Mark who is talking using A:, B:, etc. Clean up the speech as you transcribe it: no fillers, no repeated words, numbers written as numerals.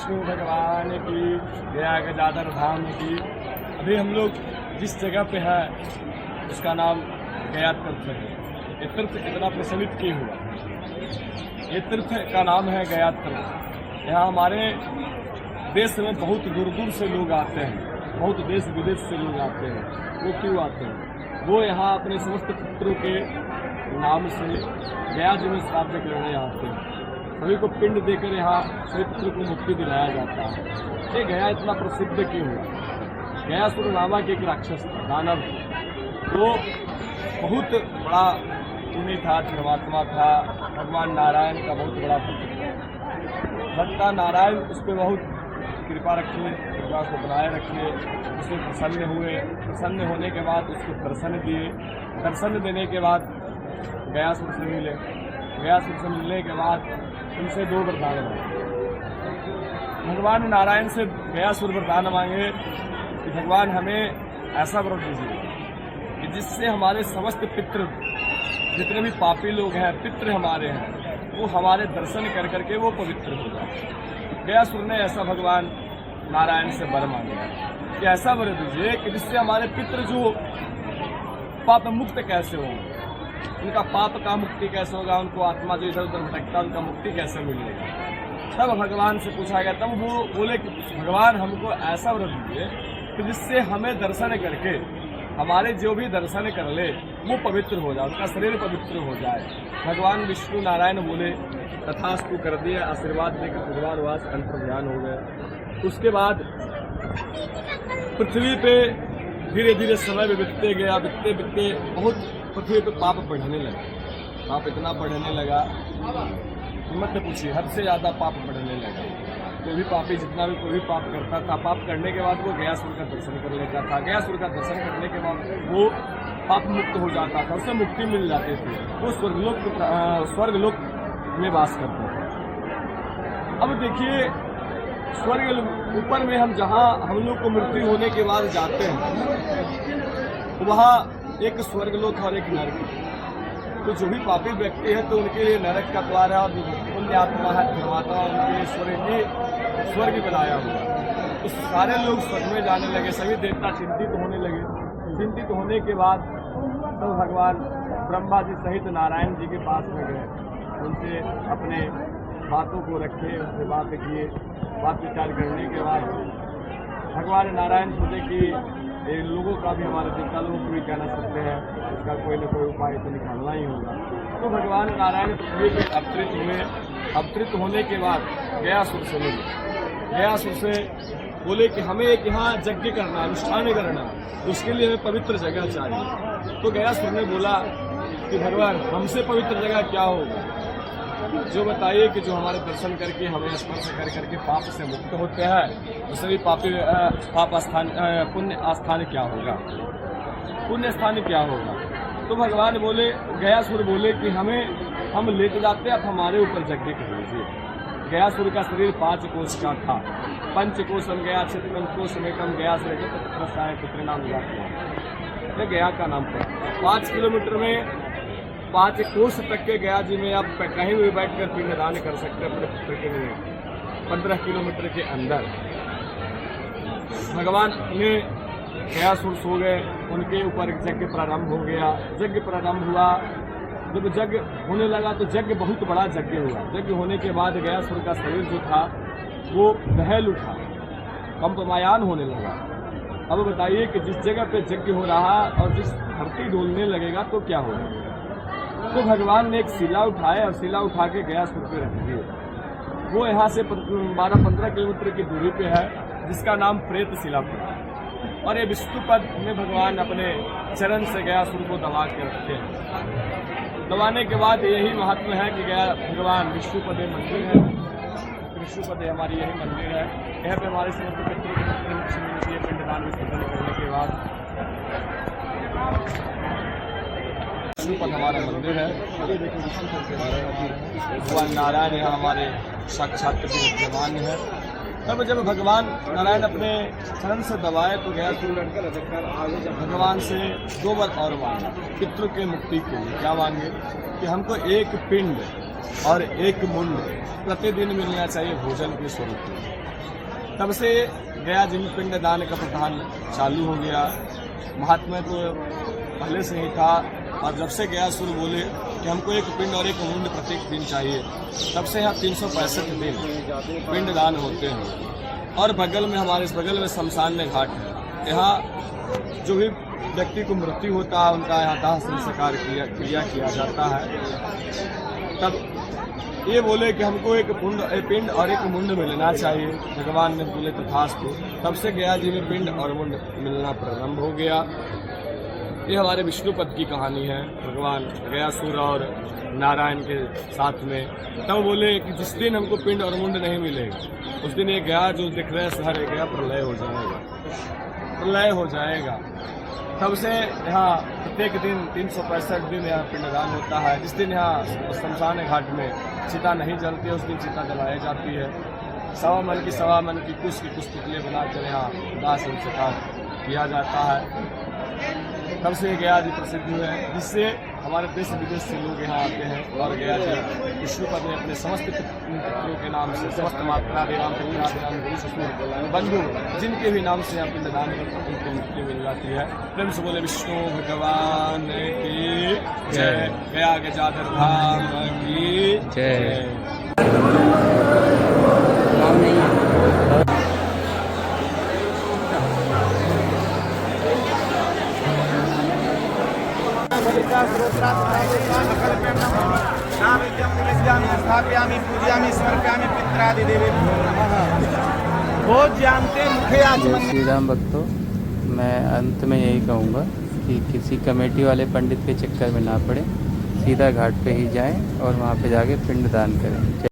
A: विष्णु भगवान की, गया गजाधर धाम की। अभी हम लोग जिस जगह पे है उसका नाम गया तीर्थ है। ये तीर्थ इतना प्रचलित क्यों हुआ? ये तीर्थ का नाम है गया तीर्थ। यहाँ हमारे देश में बहुत दूर दूर से लोग आते हैं, बहुत देश विदेश से लोग आते हैं। वो क्यों आते हैं? वो यहाँ अपने समस्त पितरों के नाम से गया जी में श्राद्ध करने आते हैं। सभी को पिंड देकर यहाँ सभी पितरों को मुक्ति दिलाया जाता है। ये गया इतना प्रसिद्ध क्यों हुआ? गयासुर नामक एक राक्षस था, दानव। वो बहुत बड़ा पुण्य था, धर्मात्मा था, भगवान नारायण का बहुत बड़ा भक्त था। नारायण उस पर बहुत कृपा रखे, कृपा को बनाए रखे, उससे प्रसन्न हुए। प्रसन्न होने के बाद उसको दर्शन दिए। दर्शन देने के बाद गयासुर से मिले। गयासुर से मिलने के बाद उनसे 2 वरदान मांगे। भगवान नारायण से गयासुर वरदान मांगे कि भगवान हमें ऐसा वर दीजिए कि जिससे हमारे समस्त पितृ, जितने भी पापी लोग हैं, पितृ हमारे हैं, वो हमारे दर्शन कर करके वो पवित्र हो जाए। गयासुर ने ऐसा भगवान नारायण से वर मांगा कि ऐसा वर दीजिए कि जिससे हमारे पितृ जो पाप मुक्त कैसे होंगे, उनका पाप का मुक्ति कैसे होगा, उनको आत्मा जो इधर उधर भटकता उनका मुक्ति कैसे मिलेगा। तब भगवान से पूछा गया, तब वो बोले कि भगवान हमको ऐसा वर दीजिए कि जिससे हमें दर्शन करके हमारे जो भी दर्शन कर ले वो पवित्र हो जाए, उनका शरीर पवित्र हो जाए। भगवान विष्णु नारायण बोले तथास्तु कर दिया। आशीर्वाद देकर भगवान वास अंतर्ध्यान हो गए। उसके बाद पृथ्वी पे धीरे धीरे समय में बीतते गया, बीतते बीतते बहुत पृथ्वी पे पाप बढ़ने लगा। पाप इतना बढ़ने लगा मत पूछिए, हद से ज़्यादा पाप बढ़ने लगा। कोई भी पापी जितना भी कोई भी पाप करता था, पाप करने के बाद वो गयासुर का दर्शन कर लेता था। गयासुर का दर्शन करने के बाद वो पाप मुक्त हो जाता था, उससे मुक्ति मिल जाती थी। वो स्वर्गलोक में वास करते थे। अब देखिए, स्वर्ग ऊपर में हम जहाँ हम लोग को मृत्यु होने के बाद जाते हैं, वहाँ एक स्वर्गलोक और एक नरक। तो जो भी पापी व्यक्ति है तो उनके लिए नरक का द्वार है, और पुण्य आत्मा है, धर्मात्मा, उनके लिए स्वर्ग बनाया हुआ। तो सारे लोग स्वर्ग में जाने लगे। सभी देवता चिंतित होने लगे। चिंतित होने के बाद तो भगवान ब्रह्मा जी सहित नारायण जी के पास में गए। उनसे अपने बातों को रखे, उनसे बात किए। बात विचार करने के बाद भगवान नारायण सोचे कि इन लोगों का भी, हमारे देवता लोगों को भी कहना सकते हैं, इसका कोई न कोई उपाय तो निकालना ही होगा। तो भगवान नारायण पृथ्वी पर अवतरित हुए। अवतरित होने के बाद गयासुर से मिले। गयासुर से बोले कि हमें एक यहाँ यज्ञ करना, अनुष्ठान करना, उसके लिए हमें पवित्र जगह चाहिए। तो गयासुर ने बोला कि भगवान हमसे पवित्र जगह क्या होगा, जो बताइए कि जो हमारे दर्शन करके हमें स्पर्श कर करके पाप से मुक्त होते हैं, तो सभी पापी पाप स्थान, पुण्य स्थान क्या होगा, पुण्य स्थान क्या होगा। तो भगवान बोले, गयासुर बोले कि हम लेके जाते, अब हमारे ऊपर यज्ञ कर लीजिए। गयासुर का शरीर 5 कोष का था। 5 कोशम गया क्षेत्रम कोश में कम गया से पुत्र नाम जाते गया का नाम पर 5 किलोमीटर में 5 कोष तक के गया जी में आप कहीं भी बैठकर पिंडदान कर सकते हैं अपने पुत्र के लिए। 15 किलोमीटर के अंदर भगवान ने गयासुर सो गए, उनके ऊपर यज्ञ प्रारंभ हो गया। यज्ञ प्रारंभ हुआ। जब यज्ञ होने लगा तो यज्ञ बहुत बड़ा यज्ञ हुआ। यज्ञ होने के बाद गयासुर का शरीर जो था वो दहल उठा, कंपमायान होने लगा। अब बताइए कि जिस जगह पे यज्ञ हो रहा और जिस धरती डोलने लगेगा तो क्या होगा। तो भगवान ने एक शिला उठाया और शिला उठा के गयासुर पे रख दिए। वो यहाँ से 12-15 किलोमीटर की दूरी पे है, जिसका नाम प्रेत शिला पड़ा। और ये विष्णुपद में भगवान अपने चरण से गयासुर को दबा के रखते हैं। दबाने के बाद यही महत्व है कि गया भगवान विष्णुपदे मंदिर है। विष्णुपदे हमारी यही मंदिर है। यहाँ पे हमारे समस्त पिंडदान विसर्जन करने के बाद विष्णुपद हमारा मंदिर है। भगवान नारायण यहाँ हमारे साक्षात विद्यमान है। तब जब भगवान नारायण अपने चरण से दबाए तो गयासुर भगवान से 2 वर और मांगे पितृ के मुक्ति के लिए। क्या मांगे कि हमको एक पिंड और एक मुंड प्रतिदिन मिलना चाहिए भोजन के स्वरूप में। तब से गया जी में पिंडदान का प्रधान चालू हो गया। महात्मा तो पहले से ही था, और जब से गया सुर बोले कि हमको एक पिंड और एक मुंड प्रत्येक दिन चाहिए, तब से यहाँ 365 दिन पिंडदान होते हैं। और बगल में हमारे इस बगल में शमशान घाट है। यहाँ जो भी व्यक्ति को मृत्यु होता है उनका यहाँ दाह संस्कार क्रिया किया जाता है। तब ये बोले कि हमको एक पिंड और एक मुंड मिलना चाहिए। भगवान ने बोले तथास्तु। तब से गया जी में पिंड और मुंड मिलना प्रारंभ हो गया। ये हमारे विष्णुपद की कहानी है। भगवान गयासुर और नारायण के साथ में तब बोले कि जिस दिन हमको पिंड और मुंड नहीं मिलेगा उस दिन ये गया जो दिख रहे शहर गया प्रलय हो जाएगा, प्रलय हो जाएगा। तब से यहाँ प्रत्येक दिन 365 दिन यहाँ पिंडदान होता है। जिस दिन यहाँ शमशान घाट में चिता नहीं जलती है उस दिन चिता जलाई जाती है। सवा मन की कुछ पुतले बनाकर यहाँ दाह संस्कार किया जाता है। तब से गया जी प्रसिद्ध हुए हैं, जिससे हमारे देश विदेश से लोग यहाँ आते हैं। और गया जी विष्णुपद ने अपने समस्त पितरों के नाम से, समस्त मात्रा देवाम गुरु ससुर बंधु जिनके भी नाम से यहाँ पिंडदान करते उनकी मुक्ति मिल जाती है। प्रेम से बोले विष्णु भगवान की जय। गया गजाधर धाम की जय।
B: स्थापयामि पूजयामि समर्पयामि पित्रादिदेवेभ्यो नमः। वो जानते मुखे आचमन।
C: श्री राम भक्तों, मैं अंत में यही कहूँगा कि किसी कमेटी वाले पंडित के चक्कर में ना पड़े, सीधा घाट पे ही जाएं और वहाँ पे जाके पिंड दान करें।